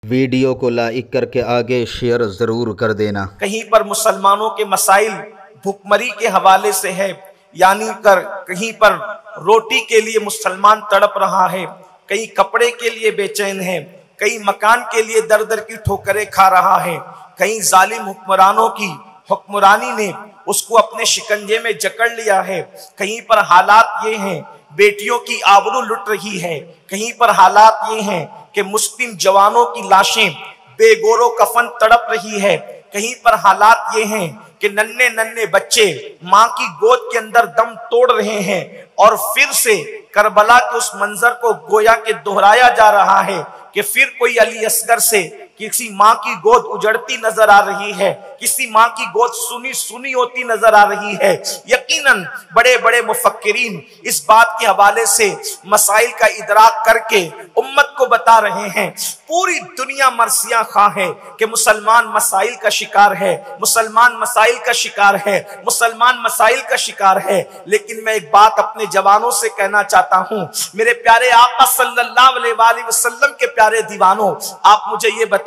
Video को like करके आगे शेयर ज़रूर कर देना। कहीं पर मुसलमानों के मसाइल भुखमरी के हवाले से है, यानी कहीं पर रोटी के लिए मुसलमान तड़प रहा है, कहीं कपड़े के लिए बेचैन है, कहीं मकान के लिए दर दर की ठोकरें खा रहा है, कहीं जालिम हुक्मरानों की हुक्मरानी ने उसको अपने शिकंजे में जकड़ लिया है। कहीं पर हालात ये हैं बेटियों की आबरू लुट रही है, कहीं पर हालात ये हैं कि मुस्लिम जवानों की लाशें बेगोरो कफन तड़प रही है, कहीं पर हालात ये हैं कि नन्हे नन्हे बच्चे मां की गोद के अंदर दम तोड़ रहे हैं और फिर से करबला के उस मंजर को गोया के दोहराया जा रहा है कि फिर कोई अली असगर से किसी माँ की गोद उजड़ती नजर आ रही है, किसी माँ की गोद सुनी सुनी होती नजर आ रही है। यकीनन बड़े बड़े मुफक्किरीन इस बात के हवाले से मसाइल का इदराक करके उम्मत को बता रहे हैं। पूरी दुनिया मरसिया खा है कि मुसलमान मसाइल का शिकार है, मुसलमान मसाइल का शिकार है, मुसलमान मसाइल का शिकार है। लेकिन मैं एक बात अपने जवानों से कहना चाहता हूं, मेरे प्यारे आका सल्लल्लाहु अलैहि वसल्लम के प्यारे दीवानों, आप मुझे ये बताएं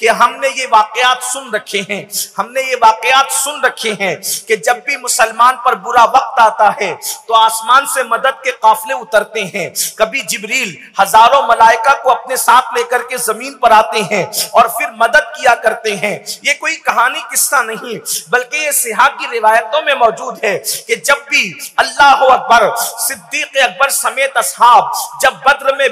कि हमने ये वाकयात सुन रखे हैं, हमने ये वाकयात सुन रखे हैं कि जब भी मुसलमान पर बुरा वक्त आता है तो आसमान से मदद के काफिले उतरते हैं। कभी जिब्रील हजारों मलाइका को अपने साथ लेकर के जमीन पर आते हैं और फिर मदद किया करते हैं। ये कोई कहानी किस्सा नहीं, बल्कि ये सिहा की रिवायतों में मौजूद है कि जब भी अल्लाह अकबर सिद्दीक अकबर समेत असहाब जब बद्र में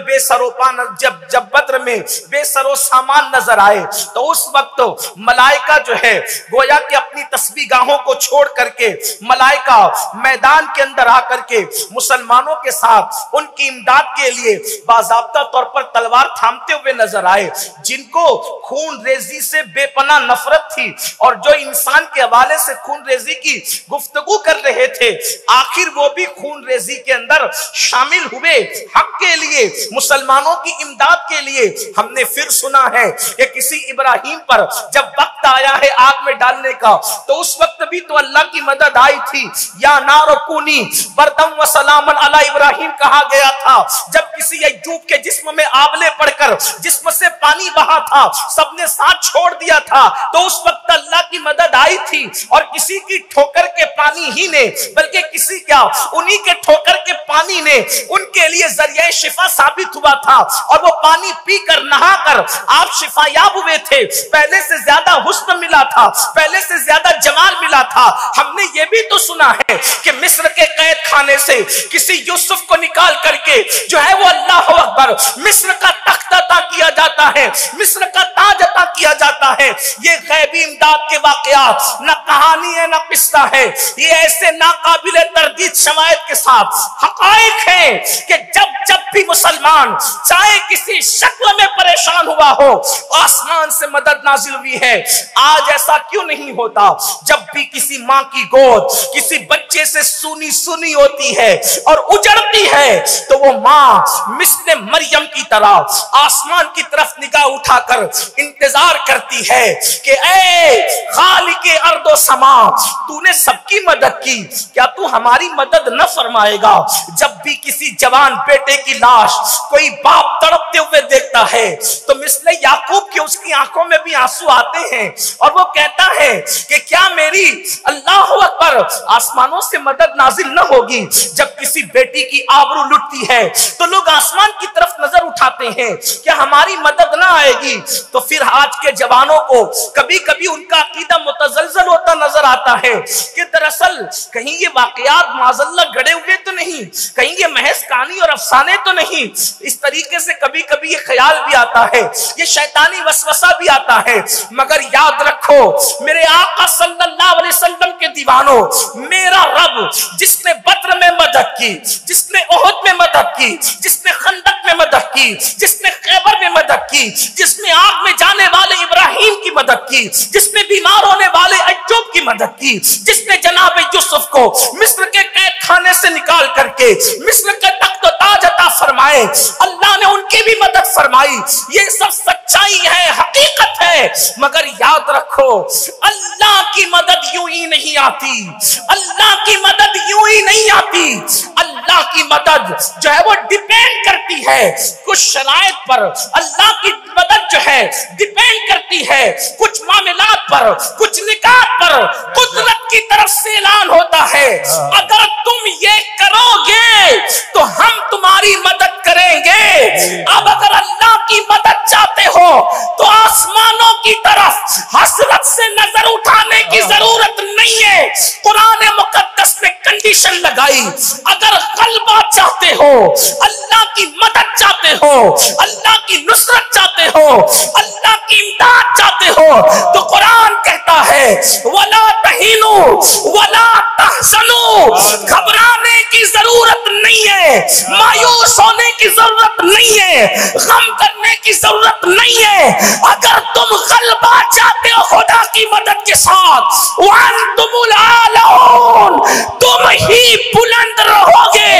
जब बद्र में बेसरो सामान नजर आए तो उस वक्त मलाइका जो है गोया कि अपनी तस्बीगाहों को छोड़ करके मलाइका मैदान के अंदर आकर के मुसलमानों के साथ उनकी इमदाद के लिए बाज़ाब्ता तौर पर तलवार थामते हुए नजर आए। जिनको खून रेजी से बेपनाह नफरत थी और जो इंसान के हवाले से खून रेजी की गुफ्तगू कर रहे थे, आखिर वो भी खून रेजी के अंदर शामिल हुए हक के लिए, मुसलमानों की इमदाद के लिए। हमने फिर सुना है कि किसी इब्राहिम पर जब वक्त आया है आग में डालने का तो उस वक्त भी तो अल्लाह की मदद आई थी। या नारकुनी बरदम व सलामन अला इब्राहिम कहा गया था। जब किसी अय्यूब के जिस्म में आबले पड़कर जिस्म से पानी बहा था, सबने साथ छोड़ दिया था, तो उस वक्त अल्लाह की मदद आई थी। और किसी की ठोकर के पानी ही ने, बल्कि किसी क्या उन्हीं के ठोकर के पानी ने उनके लिए जरिया शिफा साबित हुआ था और वो पानी पीकर नहाकर आप शिफायाब हुए थे। पहले से ज्यादा हुस्न मिला था, पहले से ज्यादा जमाल मिला था। हमने ये भी तो सुना है कि मिस्र के कैद खाने से किसी यूसुफ को निकाल करके जो है वो अल्लाह अकबर मिस्र का तख्त अता किया जाता है, मिस्र का ताज अता किया जाता है। ये गैबी इमदाद के वाकयात न कहानी है न किस्सा है, ये ऐसे नाकाबिले तरदीद शवाहिद के साथ हकाइक है कि जब भी मुसलमान चाहे किसी शक्ल में परेशान हुआ हो, आसमान से मदद नाजिल हुई है। आज ऐसा क्यों नहीं होता? जब भी किसी माँ की गोद किसी बच्चे से सुनी सुनी होती है और उजड़ती है तो वो माँ मिस्ले मरियम की तरह आसमान की तरफ निगाह उठाकर इंतजार करती है कि ऐ खालिके अर्दो समा, तूने सबकी मदद की, क्या तू हमारी मदद न फरमाएगा? जब भी किसी जवान बेटे की लाश कोई बाप तड़पते हुए देखता है तो मिस्ले याकूब की उसकी आंखों में भी आंसू आते हैं और वो कहता है कि क्या मेरी अल्लाह अकबर आसमानों से मदद नाजिल न होगी? जब किसी बेटी की आबरू लुटती है तो लोग आसमान की तरफ नजर उठाते हैं, क्या हमारी मदद ना आएगी? तो फिर आज के जवानों को कभी कभी उनका अकीदा मुतजलजल होता नजर आता है कि दरअसल कहीं ये वाकयात माज़अल्लाह गड़े हुए तो नहीं, कहीं ये महज कहानी और अफसाने तो नहीं। इस तरीके से कभी कभी ये ख्याल भी आता है, ये शैतानी वसवसा भी आता है। मगर याद रखो मेरे आका सल्लल्लाहु अलैहि वसल्लम के दीवानों, मेरा रब जिसने बद्र में मदद की, जिसने ओहद में मदद की, जिसने खंदक में मदद की, जिसने खैबर में मदद की, जिसने आग में जाने वाले इब्राहिम की मदद की, जिसने बीमार होने वाले अय्यूब की मदद की, जिसने जनाब यूसुफ को मिस्र के कैद खाने से निकाल करके मिस्र के तख्त ताज अता फरमाए, अल्लाह ने उनकी भी मदद फरमाई। ये सब सच्चाई है, हकीकत है। मगर याद रखो, अल्लाह की मदद यूं ही नहीं आती, अल्लाह की मदद यूं ही नहीं आती। अल्लाह की मदद जो है वो डिपेंड करती है कुछ शराइत पर। अल्लाह की मदद जो है डिपेंड करती है कुछ मामलात पर, कुछ निकात पर। कुदरत की तरफ से ऐलान होता है, अगर तुम ये करोगे तो हम तुम्हारी मदद करेंगे। अब अगर अल्लाह की मदद चाहते हो तो आसमानों की तरफ हसरत से नजर उठाने की जरूरत नहीं है। कुरान मुकद्दस ने कंडीशन लगाई, अगर गलबा चाहते हो, अल्लाह की मदद चाहते हो, अल्लाह की नुसरत चाहते हो, अल्लाह की इमदाद चाहते हो, तो कुरान कहता है वला तहीनु वला तहज़नु, घबराने की जरूरत नहीं है, मायूस होने की जरूरत नहीं है, गम करने की जरूरत नहीं है। अगर तुम गलबा चाहते हो खुदा की मदद के साथ, वअंतुमुल आलऊन, तुम ही बुलंद रहोगे,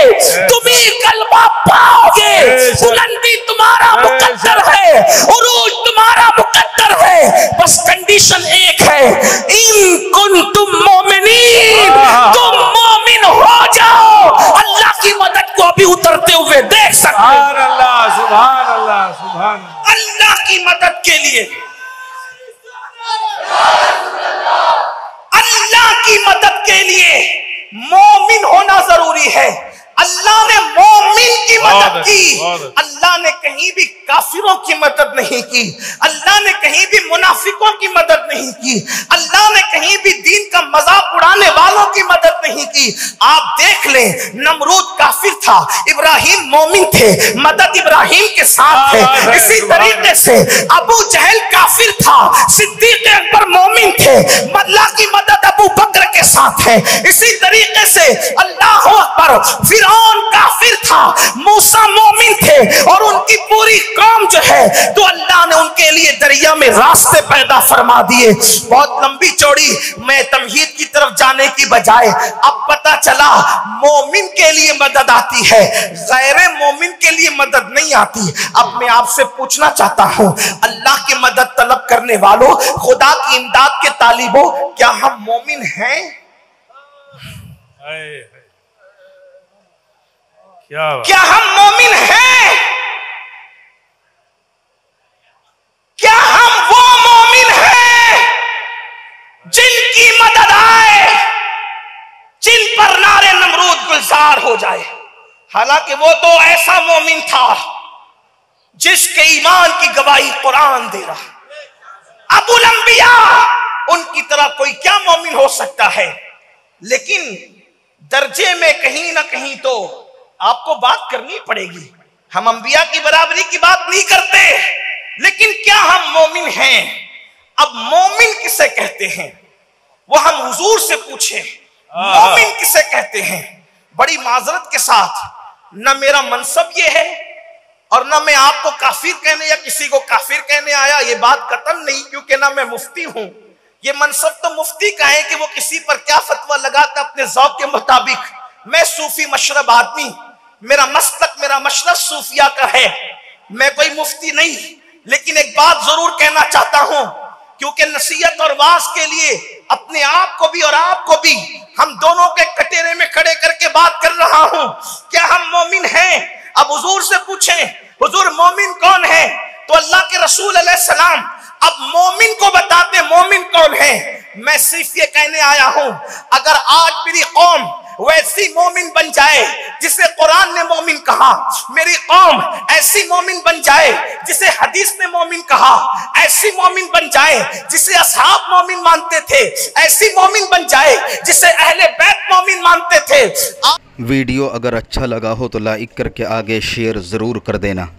तुम ही गलबा पाओगे। बुलंदी तुम्हारा मुकद्दर है, उरूज तुम्हारा मुकद्दर है। बस कंडीशन एक है, इन कुंतुम मोमिनीन, तुम मोमिन हो जाओ। अल्लाह की मदद को अभी उतरते हुए देख सकते हो। सुभान अल्लाह, सुभान अल्लाह, सुभान अल्लाह की मदद के लिए, अल्लाह की मदद के लिए मोमिन होना जरूरी है। अल्लाह ने मोमिन की मदद की, अल्लाह ने कहीं भी काफिरों की मदद नहीं की, अल्लाह ने कहीं भी मुनाफिकों की मदद नहीं की, अल्लाह ने कहीं भी दीन का मजाक उड़ाने वालों की मदद नहीं की। आप देख लें, नमरूद काफिर था, इब्राहिम मोमिन थे, मदद इब्राहिम के साथ है। इसी तरीके से अबू जहल काफिर था, सिद्दीक अकबर मोमिन थे, अल्लाह की मदद अबू बकर के साथ है। इसी तरीके से अल्लाह अकबर, फिरौन काफिर था, मूसा मोमिन थे और उनकी पूरी कौम जो है, तो अल्लाह ने उनके लिए दरिया में रास्ते पैदा फरमा दिए। बहुत लंबी चौड़ी मैं तमहीद की तरफ जाने की बजाय अब पता चला मोमिन के लिए मदद आती है, गैर मोमिन के लिए मदद नहीं आती। अब मैं आपसे पूछना चाहता हूं, अल्लाह की मदद तलब करने वालों, खुदा की इमदाद के तालिबों, क्या हम मोमिन हैं? क्या हम मोमिन हैं? क्या हम वो मोमिन हैं जिनकी मदद आए, जिन पर नारे नमरूद गुलजार हो जाए? हालांकि वो तो ऐसा मोमिन था जिसके ईमान की गवाही कुरान दे रहा। अबुल अंबिया, उनकी तरह कोई क्या मोमिन हो सकता है? लेकिन दर्जे में कहीं ना कहीं तो आपको बात करनी पड़ेगी। हम अंबिया की बराबरी की बात नहीं करते, लेकिन क्या हम मोमिन हैं? अब मोमिन किसे कहते हैं वो हम हुजूर से पूछे, मोमिन किसे कहते हैं? बड़ी माजरत के साथ, न मेरा मनसब ये है और न मैं आपको काफिर कहने या किसी को काफिर कहने आया, ये बात कतन नहीं, क्योंकि ना मैं मुफ्ती हूं। ये मनसब तो मुफ्ती का है कि वो किसी पर क्या फतवा लगाता अपने ज़ौक़ के मुताबिक। मैं सूफी मशरब आदमी, मेरा मसलक, मेरा मशरब सूफिया का है, मैं कोई मुफ्ती नहीं। लेकिन एक बात जरूर कहना चाहता हूं, क्योंकि नसीहत और वाज के लिए अपने आप को भी और आपको भी हम दोनों के कटेरे में खड़े करके बात कर रहा हूं। क्या हम मोमिन हैं? अब हुजूर से पूछें, हुजूर मोमिन कौन है? तो अल्लाह के रसूल अलैहिस्सलाम अब मोमिन को बताते मोमिन कौन है। मैं सिर्फ ये कहने आया हूं, अगर आज मेरी कौम वैसी मोमिन बन जाए जिसे कुरान ने मोमिन कहा, मेरी कौम ऐसी मोमिन बन जाए जिसे हदीस ने मोमिन कहा, ऐसी मोमिन बन जाए जिसे असहाब मोमिन मानते थे, ऐसी मोमिन बन जाए जिसे अहले बैत मोमिन मानते थे। वीडियो अगर अच्छा लगा हो तो लाइक करके आगे शेयर ज़रूर कर देना।